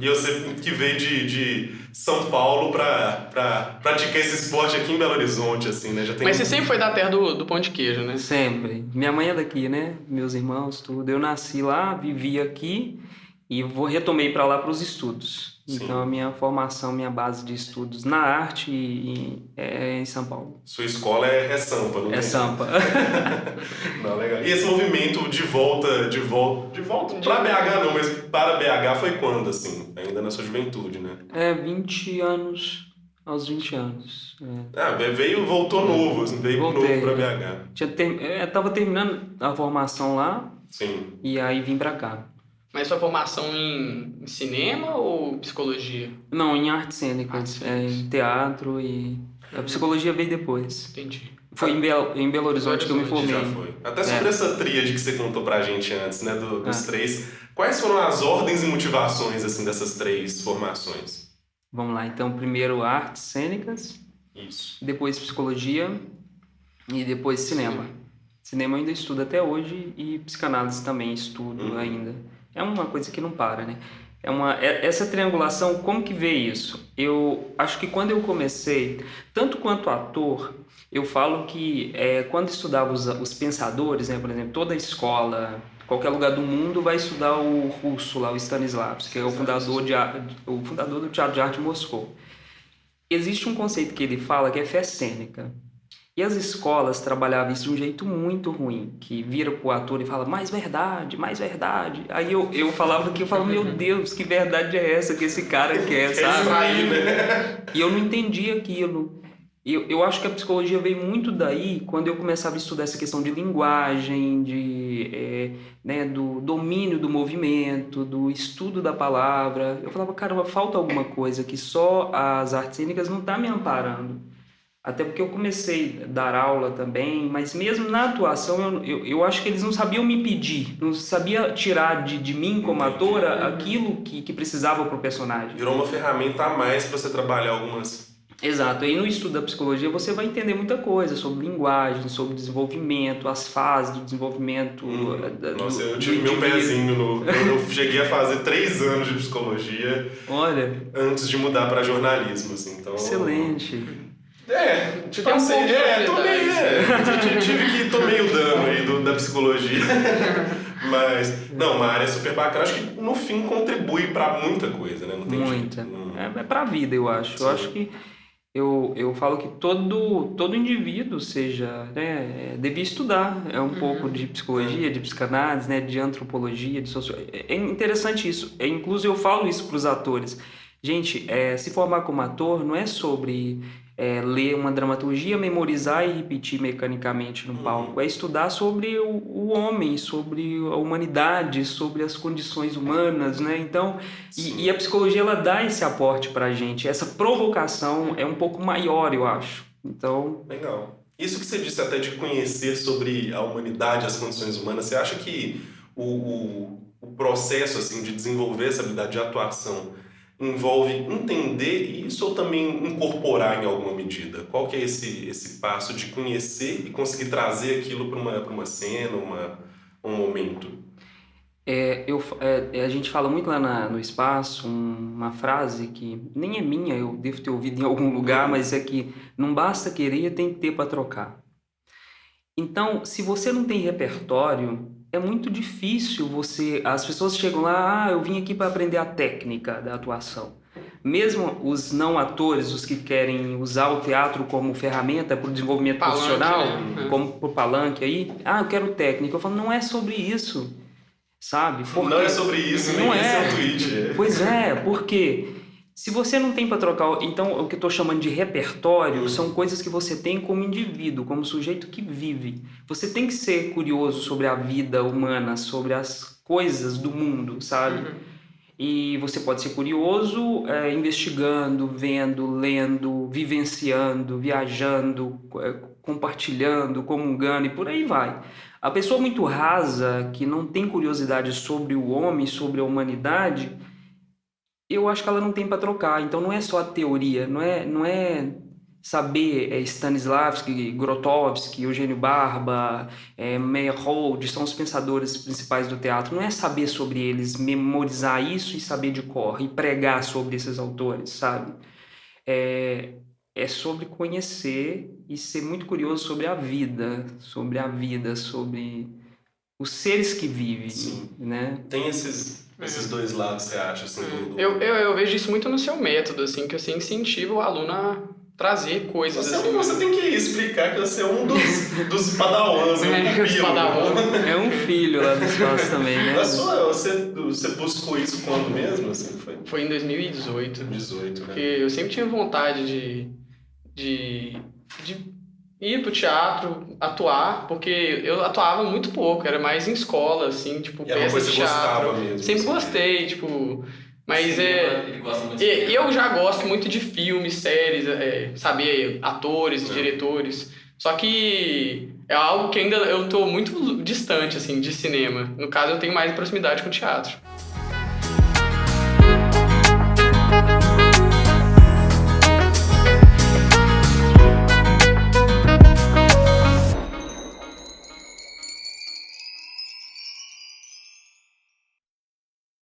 E você que veio de São Paulo pra praticar esse esporte aqui em Belo Horizonte, assim, né? Já tem... Mas você sempre foi da terra do pão de queijo, né? Sempre. Minha mãe é daqui, né? Meus irmãos, tudo. Eu nasci lá, vivi aqui e retomei para lá para os estudos. Então, a Sim. minha formação, minha base de estudos na arte é em São Paulo. Sua escola é Sampa, não É tem? Sampa. Não, legal. E esse movimento de volta pra BH não, mas para BH foi quando, assim? Ainda na sua juventude, né? 20 anos, aos 20 anos. Ah, voltou novo, assim, veio novo Voltei. pra BH. Tava terminando a formação lá Sim. e aí vim para cá. Mas sua formação em cinema ou psicologia? Não, em artes cênicas, Artes cênicas. em teatro e... A psicologia veio depois. Entendi. Foi em Belo Horizonte que eu me formei. Já foi. Até sobre essa tríade que você contou pra gente antes, né, dos três. Quais foram as ordens e motivações, assim, dessas três formações? Vamos lá, então primeiro artes cênicas, Isso. depois psicologia e depois cinema. Cinema eu ainda estudo até hoje e psicanálise também estudo ainda. É uma coisa que não para, né? Essa triangulação, como que vê isso? Eu acho que quando eu comecei, tanto quanto ator, eu falo que quando estudava os pensadores, né, por exemplo, toda escola, qualquer lugar do mundo vai estudar o russo lá, o Stanislavski, que é o fundador do Teatro de Arte de Moscou. Existe um conceito que ele fala que é fé cênica. E as escolas trabalhavam isso de um jeito muito ruim, que vira pro ator e fala, mais verdade, mais verdade. Aí eu falava, meu Deus, que verdade é essa que esse cara quer, sabe? Extrair, né? E eu não entendia aquilo. Eu acho que a psicologia veio muito daí, quando eu começava a estudar essa questão de linguagem, do domínio do movimento, do estudo da palavra. Eu falava, caramba, falta alguma coisa que só as artes cênicas não tá me amparando. Até porque eu comecei a dar aula também, mas mesmo na atuação eu acho que eles não sabiam me pedir, não sabia tirar de mim como atora aquilo que precisava para o personagem. Virou uma ferramenta a mais pra você trabalhar algumas... Exato, aí no estudo da psicologia você vai entender muita coisa sobre linguagem, sobre desenvolvimento, as fases do desenvolvimento. Nossa, eu tive meu pezinho eu cheguei a fazer 3 anos de psicologia. Olha, antes de mudar pra jornalismo, assim, então... excelente. Tipo assim, tomei o dano aí da psicologia. Mas, não, uma área super bacana. Acho que no fim contribui pra muita coisa, né? Não tem Muita. jeito. É pra vida, eu acho. Sim. Eu acho que eu falo que todo indivíduo devia estudar um pouco de psicologia, de psicanálise, né, de antropologia, de sociologia. É interessante isso. Inclusive eu falo isso para os atores. Gente, se formar como ator não é sobre ler uma dramaturgia, memorizar e repetir mecanicamente no palco. É estudar sobre o homem, sobre a humanidade, sobre as condições humanas, né? Então, e a psicologia ela dá esse aporte pra gente. Essa provocação é um pouco maior, eu acho. Então... Legal. Isso que você disse até de conhecer sobre a humanidade, as condições humanas, você acha que o processo assim, de desenvolver essa habilidade de atuação envolve entender isso ou também incorporar em alguma medida? Qual que é esse passo de conhecer e conseguir trazer aquilo para uma cena, um momento? A gente fala muito lá no espaço uma frase que nem é minha, eu devo ter ouvido em algum lugar, mas é que não basta querer, tem que ter para trocar. Então, se você não tem repertório, é muito difícil as pessoas chegam lá, eu vim aqui para aprender a técnica da atuação. Mesmo os não atores, os que querem usar o teatro como ferramenta para o desenvolvimento profissional, como pro palanque aí, eu quero técnica. Eu falo, não é sobre isso, sabe? Porque não é sobre isso, nem esse é o tweet. Pois é, porque se você não tem para trocar, então o que eu estou chamando de repertório são coisas que você tem como indivíduo, como sujeito que vive. Você tem que ser curioso sobre a vida humana, sobre as coisas do mundo, sabe? E você pode ser curioso investigando, vendo, lendo, vivenciando, viajando, compartilhando, comungando e por aí vai. A pessoa muito rasa, que não tem curiosidade sobre o homem, sobre a humanidade, eu acho que ela não tem para trocar. Então não é só a teoria, não é saber Stanislavski, Grotowski, Eugênio Barba, Meyerhold, são os pensadores principais do teatro. Não é saber sobre eles, memorizar isso e saber de cor, e pregar sobre esses autores, sabe? É sobre conhecer e ser muito curioso sobre a vida, sobre os seres que vivem, Sim. né? Tem esses dois lados, você acha, assim, Eu vejo isso muito no seu método, assim, que você incentiva o aluno a trazer coisas, assim. Você tem que explicar que você é um dos padawans, Os Padawan. É um filho lá do espaço também, né? Você buscou isso quando mesmo, assim, foi? Foi em 2018. 18, né? Porque eu sempre tinha vontade de ir pro teatro, atuar, porque eu atuava muito pouco, era mais em escola, assim, tipo, E era uma peça coisa de que você teatro. gostava mesmo, Sempre assim. gostei, tipo, mas Ele gosta muito de e eu já gosto muito de filmes, séries, saber atores, diretores. Só que é algo que ainda eu tô muito distante, assim, de cinema. No caso, eu tenho mais proximidade com o teatro.